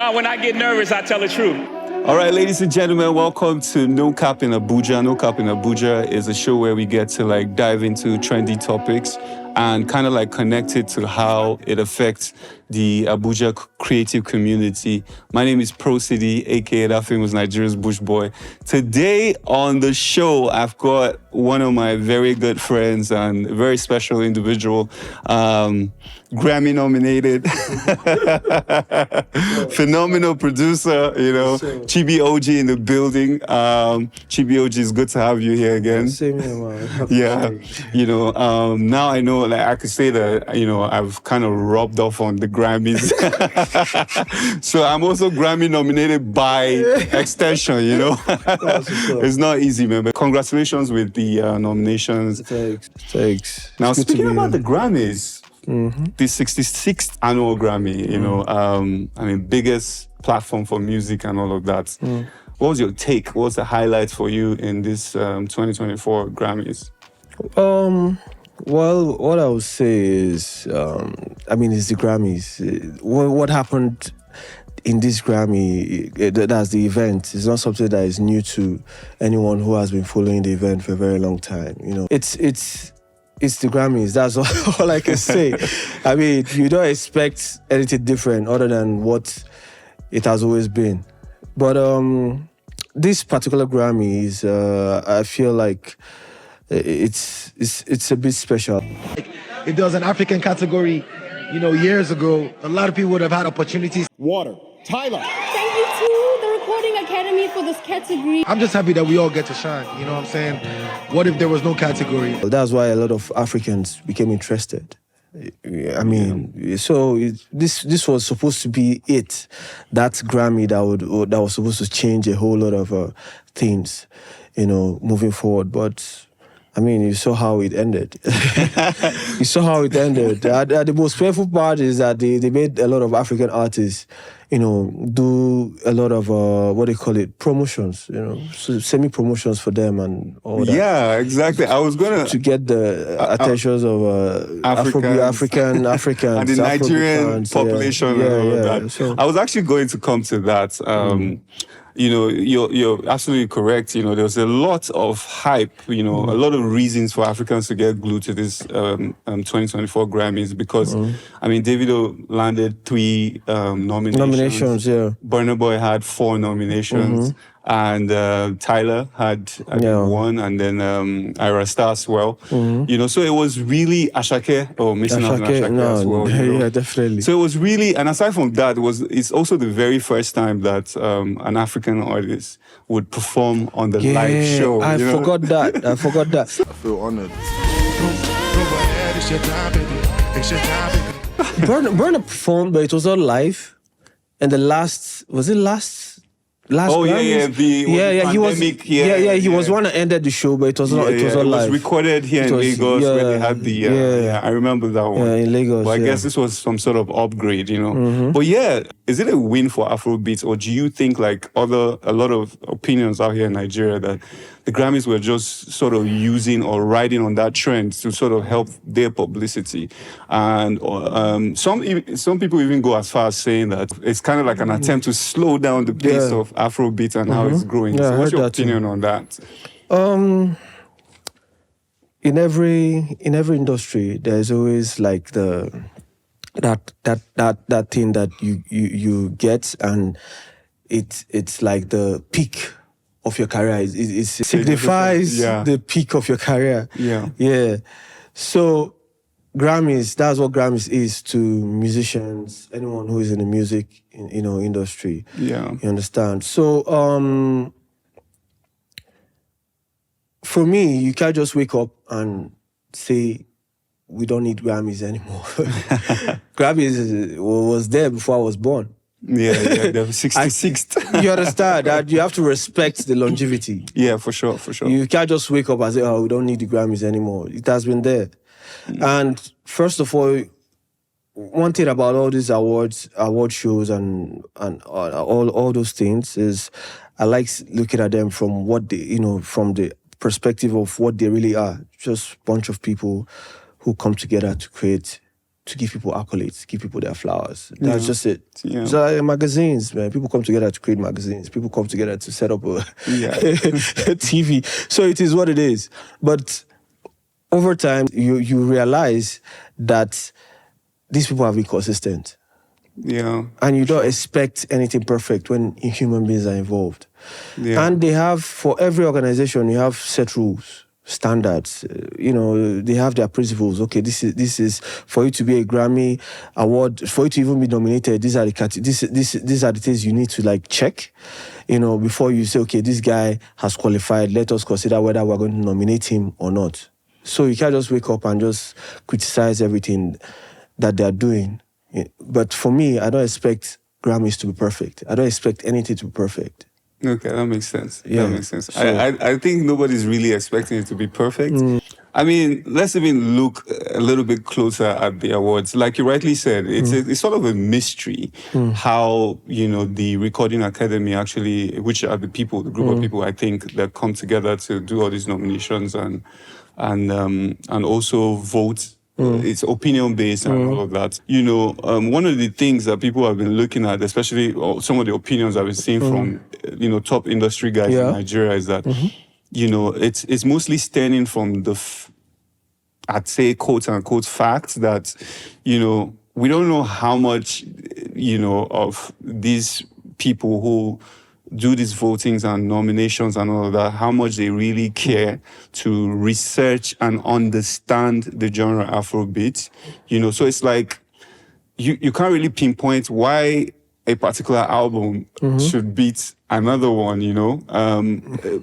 When I get nervous, I tell the truth. All right, ladies and gentlemen, welcome to No Cap in Abuja. No Cap in Abuja is a show where we get to dive into trendy topics and kind of connect it to how it affects the Abuja creative community. My name is Pro City, aka that famous Nigeria's Bush Boy. Today on the show, I've got one of my very good friends and very special individual, Grammy nominated, phenomenal producer, Chibi OG in the building. Chibi OG, it's good to have you here again. Same here, man. Yeah, now I know, I could say that, I've kind of rubbed off on the Grammys. So I'm also Grammy nominated by extension, It's not easy, man, but congratulations with the nominations. Thanks. Now, speaking about the Grammys, the 66th annual Grammy, biggest platform for music and all of that. What was your take? What was the highlight for you in this 2024 Grammys? Well, what I would say is, it's the Grammys. What happened in this Grammy, that's the event, it's not something that is new to anyone who has been following the event for a very long time. It's the Grammys. That's all I can say. You don't expect anything different other than what it has always been. But this particular Grammy is, I feel like it's a bit special. If there was an African category, years ago, a lot of people would have had opportunities. Water. Tyler. Thank you to the Recording Academy for this category. I'm just happy that we all get to shine. You know what I'm saying? What if there was no category? That's why a lot of Africans became interested. This was supposed to be that Grammy that was supposed to change a whole lot of things, moving forward. But you saw how it ended. You saw how it ended. The most painful part is that they made a lot of African artists, do a lot of, promotions, semi-promotions for them and all that. Yeah, exactly. I was going to get the attentions of Africans. And the Nigerian population and all of that. So, I was actually going to come to that. You're absolutely correct. There was a lot of hype, a lot of reasons for Africans to get glued to this 2024 Grammys because, Davido landed 3 nominations. Yeah. Burna Boy had 4 nominations. And Tyler had 1, and then Ira Star as well. So it was really Ashake, missing out on Ashake as well. Yeah, definitely. So it was really, and aside from that, it's also the very first time that an African artist would perform on the live show. I forgot that. I feel honored. Burna performed, but it was not live. And was it last Grammys? He was one that ended the show, but it was not. It was not live. It was recorded here in Lagos where they had the. I remember that one. Yeah, in Lagos. But I guess this was some sort of upgrade, But is it a win for Afrobeats, or do you think a lot of opinions out here in Nigeria that the Grammys were just sort of using or riding on that trend to sort of help their publicity? And some people even go as far as saying that it's kind of like an attempt to slow down the pace of Afrobeat and how it's growing. Yeah, so what's your opinion on that? In every industry, there's always that thing that you get, and it's like the peak of your career. It signifies the peak of your career. Yeah. So Grammys, that's what Grammys is to musicians, anyone who is in the music industry. Yeah. You understand? So for me, you can't just wake up and say we don't need Grammys anymore. Grammys was there before I was born. Yeah, the 66th. You understand that you have to respect the longevity. Yeah, for sure. You can't just wake up and say, we don't need the Grammys anymore. It has been there. And first of all, one thing about all these award shows and all those things is I like looking at them from what they, from the perspective of what they really are. Just a bunch of people who come together to create to give people accolades, give people their flowers. That's just it. Yeah. So like magazines, man, people come together to create magazines. People come together to set up a TV. So it is what it is. But over time, you realize that these people have been consistent. Yeah. And you don't expect anything perfect when human beings are involved. Yeah. And they have, for every organization, you have set rules, standards. They have their principles. Okay, this is for you to be a Grammy award, for you to even be nominated. These are the things you need to like check, before you say, okay, this guy has qualified. Let us consider whether we're going to nominate him or not. So you can't just wake up and just criticize everything that they're doing. But for me, I don't expect Grammys to be perfect. I don't expect anything to be perfect. Okay, that makes sense. Yeah. That makes sense. So, I think nobody's really expecting it to be perfect. I mean, let's even look a little bit closer at the awards. Like you rightly said, it's sort of a mystery how, the Recording Academy actually, which are the group of people, I think, that come together to do all these nominations and also vote. It's opinion-based and all of that. One of the things that people have been looking at, especially some of the opinions I've been seeing from, top industry guys in Nigeria is that, it's mostly stemming from I'd say, quote-unquote, fact that, we don't know how much, of these people who do these votings and nominations and all of that, how much they really care to research and understand the genre Afrobeat. So it's like, you can't really pinpoint why a particular album should beat another one,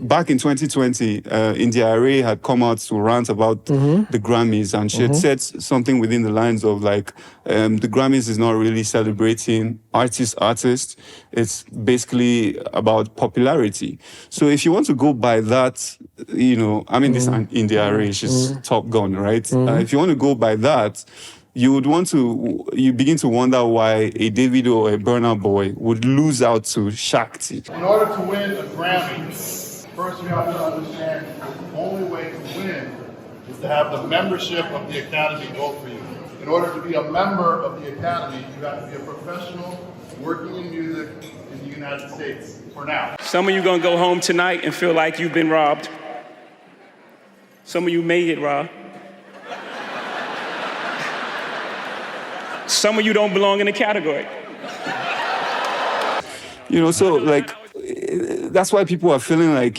Back in 2020, India Arie had come out to rant about the Grammys, and she had said something within the lines of like, the Grammys is not really celebrating artists. It's basically about popularity. So if you want to go by that, this India Arie, she's top gun, right? If you want to go by that, you begin to wonder why a Davido or a Burna Boy would lose out to Shakti. In order to win a Grammy, first you have to understand the only way to win is to have the membership of the Academy vote for you. In order to be a member of the Academy, you have to be a professional working in music in the United States, for now. Some of you gonna go home tonight and feel like you've been robbed. Some of you may get robbed. Some of you don't belong in the category. So like, that's why people are feeling like,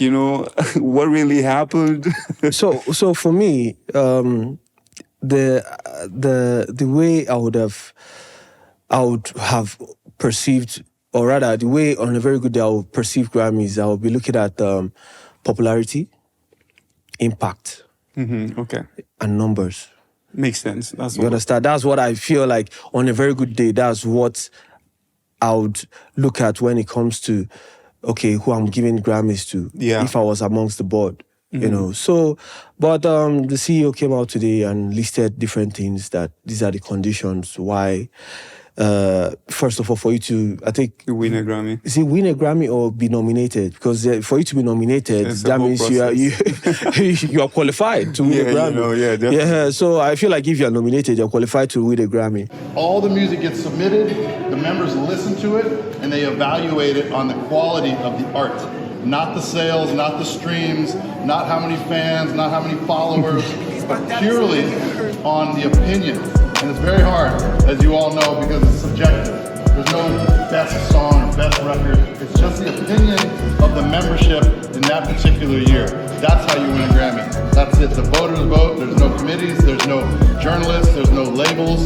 what really happened? So for me, the way I would have perceived, or rather, the way on a very good day I would perceive Grammys, I would be looking at popularity, impact, Okay. and numbers. Makes sense. You understand? That's what I feel like on a very good day. That's what I would look at when it comes to, okay, who I'm giving Grammys to. Yeah. If I was amongst the board, So, but the CEO came out today and listed different things that these are the conditions why. First of all, for you to, I think, win a Grammy. Is it win a Grammy or be nominated? Because for you to be nominated, that means you are qualified to win a Grammy. Definitely. Yeah, so I feel like if you are nominated, you're qualified to win a Grammy. All the music gets submitted, the members listen to it, and they evaluate it on the quality of the art. Not the sales, not the streams, not how many fans, not how many followers, but purely on the opinion. And it's very hard, as you all know, because it's subjective. There's no best song or best record. It's just the opinion of the membership in that particular year. That's how you win a Grammy. That's it. The voters vote. There's no committees. There's no journalists. There's no labels.